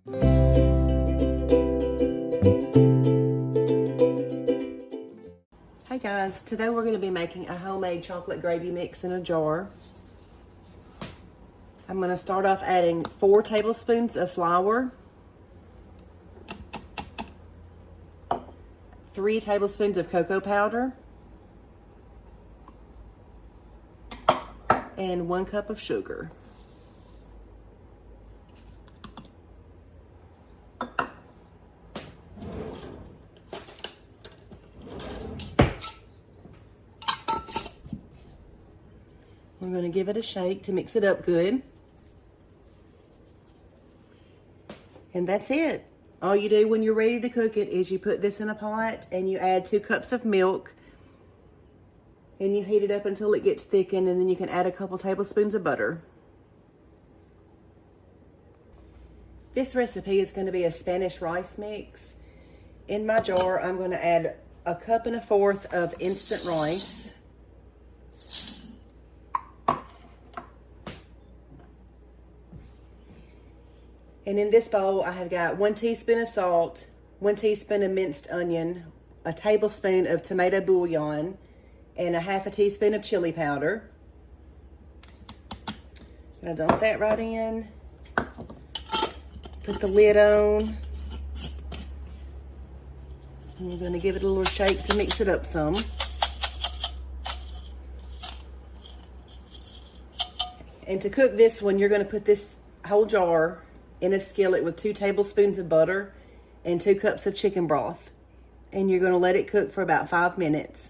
Hey guys, today we're going to be making a homemade chocolate gravy mix in a jar. I'm going to start off adding 4 tablespoons of flour, 3 tablespoons of cocoa powder, and 1 cup of sugar. We're going to give it a shake to mix it up good. And that's it. All you do when you're ready to cook it is you put this in a pot and you add 2 cups of milk and you heat it up until it gets thickened, and then you can add a couple tablespoons of butter. This recipe is going to be a Spanish rice mix. In my jar, I'm going to add 1.25 cups of instant rice. And in this bowl, I have got 1 teaspoon of salt, 1 teaspoon of minced onion, a tablespoon of tomato bouillon, and 1/2 teaspoon of chili powder. I'm gonna dump that right in. Put the lid on. And we're gonna give it a little shake to mix it up some. And to cook this one, you're gonna put this whole jar in a skillet with 2 tablespoons of butter and 2 cups of chicken broth. And you're gonna let it cook for about 5 minutes.